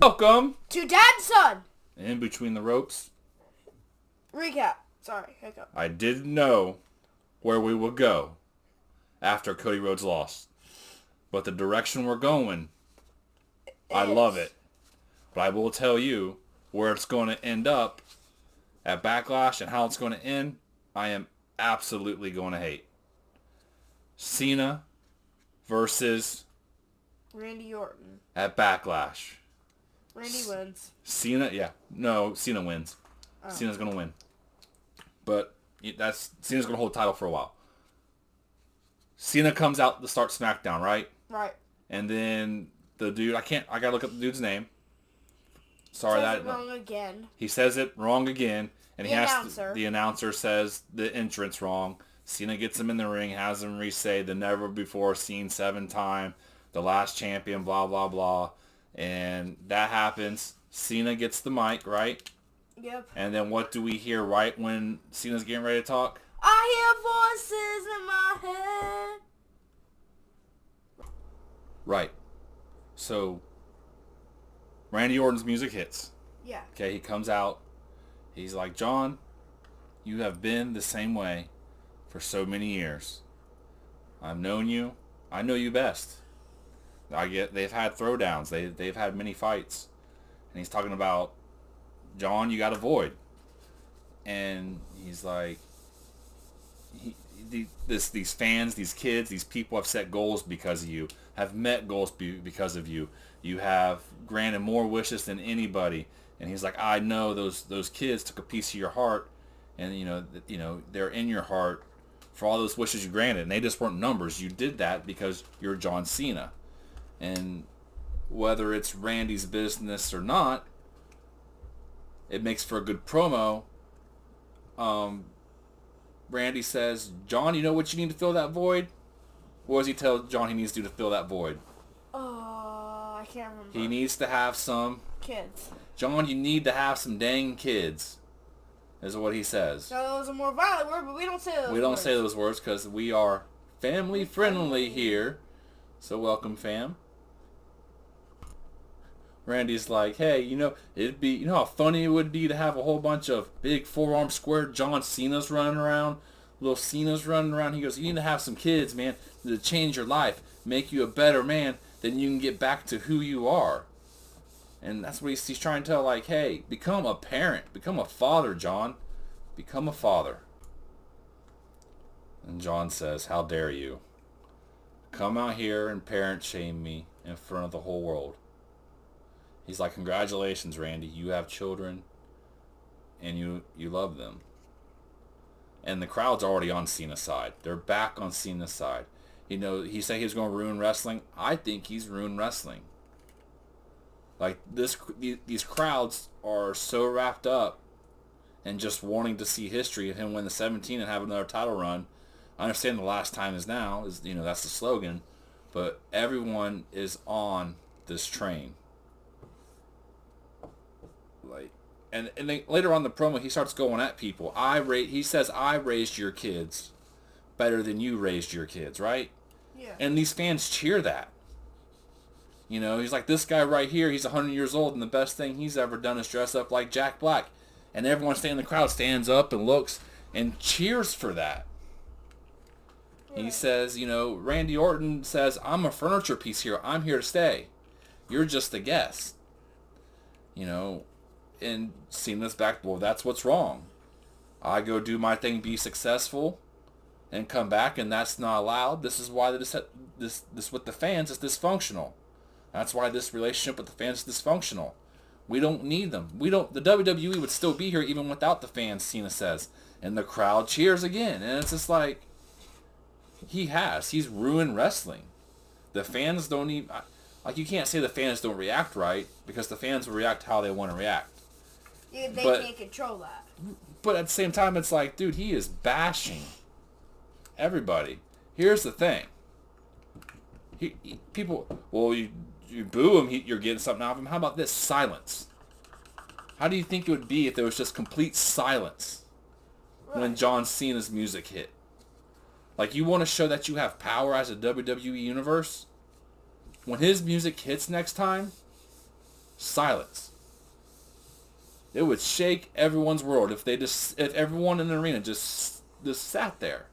Welcome to Dad&Son. In Between the Ropes. Recap. Sorry, hiccup. I didn't know where we would go after Cody Rhodes lost. But the direction we're going, I love it. But I will tell you where it's going to end up at Backlash and how it's going to end, I am absolutely going to hate. Cena versus Randy Orton. At Backlash. Randy wins. Cena wins. Oh. Cena's going to win. But Cena's going to hold the title for a while. Cena comes out to start SmackDown, right? Right. And then the dude, I gotta look up the dude's name. Sorry, says it wrong again. He says it wrong again, and the announcer says the entrance wrong. Cena gets him in the ring, has him re-say the never before seen 7-time, the last champion, blah blah blah, and that happens. Cena gets the mic, right? Yep. And then what do we hear right when Cena's getting ready to talk? I hear voices in my head. Right. So Randy Orton's music hits. Yeah. Okay, he comes out. He's like, John, you have been the same way for so many years. I've known you. I know you best. They've had throwdowns. They've had many fights. And he's talking about, John, you got a void. And he's like, these fans, these kids, these people have set goals because of you, have met goals because of you. You have granted more wishes than anybody. And he's like, I know those kids took a piece of your heart, and they're in your heart for all those wishes you granted, and they just weren't numbers. You did that because you're John Cena. And whether it's Randy's business or not, it makes for a good promo. Randy says, John, you know what you need to fill that void? What does he tell John he needs to do to fill that void? I can't remember. He needs to have some kids. John, you need to have some dang kids, is what he says. No, those are more violent words, but we don't say those words. We don't say those words because we are family friendly here. So welcome, fam. Randy's like, hey, it'd be, how funny it would be to have a whole bunch of big four-arm square John Cena's running around, little Cena's running around. He goes, you need to have some kids, man, to change your life, make you a better man, then you can get back to who you are. And that's what he's trying to tell, like, hey, become a parent, become a father, John, become a father. And John says, how dare you come out here and parent shame me in front of the whole world. He's like, congratulations, Randy. You have children, and you love them. And the crowd's already on Cena's side. They're back on Cena's side. He said he was going to ruin wrestling. I think he's ruined wrestling. Like, these crowds are so wrapped up and just wanting to see history of him win the 17 and have another title run. I understand the last time is now, that's the slogan, but everyone is on this train. Like, and then later on in the promo, he starts going at people. He says, I raised your kids better than you raised your kids, right? Yeah. And these fans cheer that. He's like, this guy right here, he's 100 years old, and the best thing he's ever done is dress up like Jack Black. And everyone standing in the crowd stands up and looks and cheers for that. Yeah. He says, Randy Orton says, I'm a furniture piece here. I'm here to stay. You're just a guest. And Cena's back, well, that's what's wrong. I go do my thing, be successful, and come back, and that's not allowed. This is why this with the fans is dysfunctional. That's why this relationship with the fans is dysfunctional. We don't need them. The WWE would still be here even without the fans, Cena says. And the crowd cheers again. And it's just like, he's ruined wrestling. The fans don't even, you can't say the fans don't react right, because the fans will react how they want to react. Yeah, they can't control that. But at the same time, it's like, dude, he is bashing everybody. Here's the thing. People, well, you boo him, you're getting something out of him. How about this? Silence. How do you think it would be if there was just complete silence when John Cena's music hit? Like, you want to show that you have power as a WWE universe? When his music hits next time, silence. It would shake everyone's world if everyone in the arena just sat there.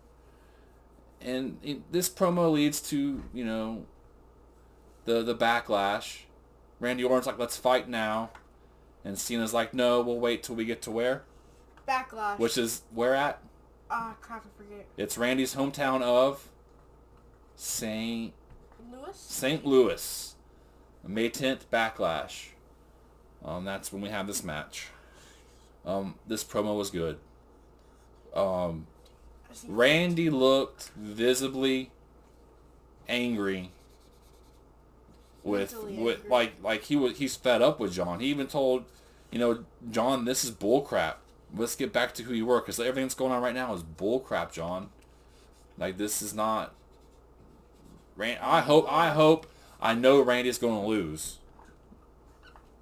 And this promo leads to, the backlash. Randy Orton's like, let's fight now. And Cena's like, no, we'll wait till we get to where? Backlash. Which is where at? Crap, I forget. It's Randy's hometown of St. Louis. May 10th, Backlash. That's when we have this match. This promo was good. Randy looked visibly angry with he's fed up with John. He even told, John, this is bullcrap. Let's get back to who you were, because everything that's going on right now is bullcrap, John. Like, this is not. I know Randy's going to lose.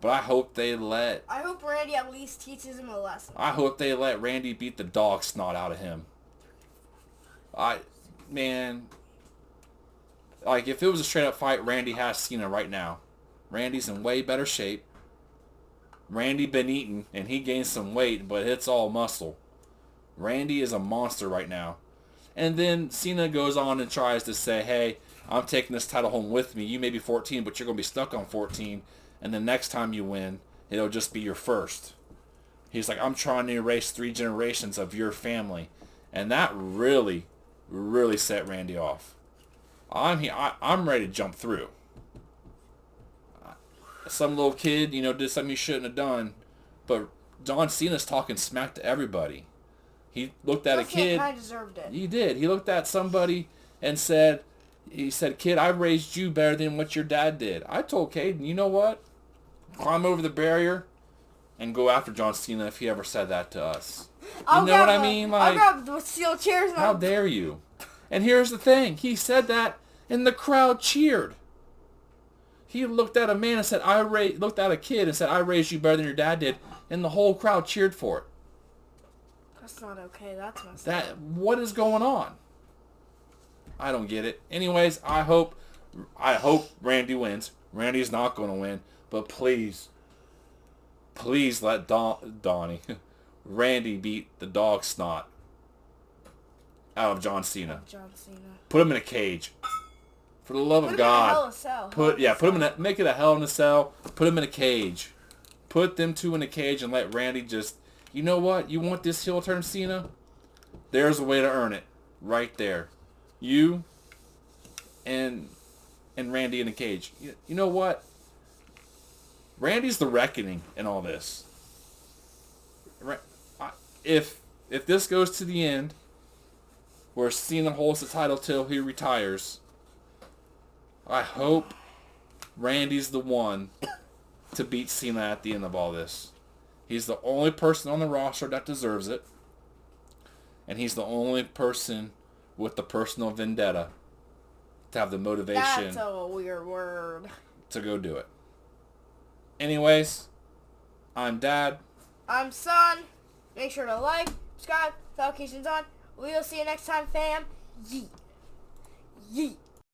But I hope Randy at least teaches him a lesson. I hope they let Randy beat the dog snot out of him. If it was a straight up fight, Randy has Cena right now. Randy's in way better shape. Randy been eating, and he gained some weight, but it's all muscle. Randy is a monster right now. And then Cena goes on and tries to say, hey, I'm taking this title home with me. You may be 14, but you're going to be stuck on 14. And the next time you win, it'll just be your first. He's like, I'm trying to erase 3 generations of your family. And that really, really set Randy off. I'm ready to jump through. Some little kid, did something he shouldn't have done. But John Cena's talking smack to everybody. He looked at a kid. Kind of deserved it. He did. He looked at somebody and said, kid, I raised you better than what your dad did. I told Caden, you know what? Climb over the barrier and go after John Cena if he ever said that to us. You know what I mean? I'll grab the steel chairs. How dare you? And here's the thing. He said that, and the crowd cheered. He looked at a man and said, looked at a kid and said, I raised you better than your dad did, and the whole crowd cheered for it. That's not okay. That's messed up. What is going on? I don't get it. Anyways, I hope Randy wins. Randy's not going to win, but please let Randy beat the dog snot out of John Cena. Put him in a cage. For the love of God. Put him make it a Hell in a Cell. Put him in a cage. Put them two in a cage and let Randy just, you know what? You want this heel turn, Cena? There's a way to earn it. Right there. You and Randy in a cage. You know what? Randy's the reckoning in all this. If this goes to the end, where Cena holds the title till he retires, I hope Randy's the one to beat Cena at the end of all this. He's the only person on the roster that deserves it. And he's the only person with the personal vendetta to have the motivation. That's a weird word. To go do it. Anyways, I'm Dad. I'm Son. Make sure to like, subscribe, notifications on. We'll see you next time, fam. Yeet. Yeet.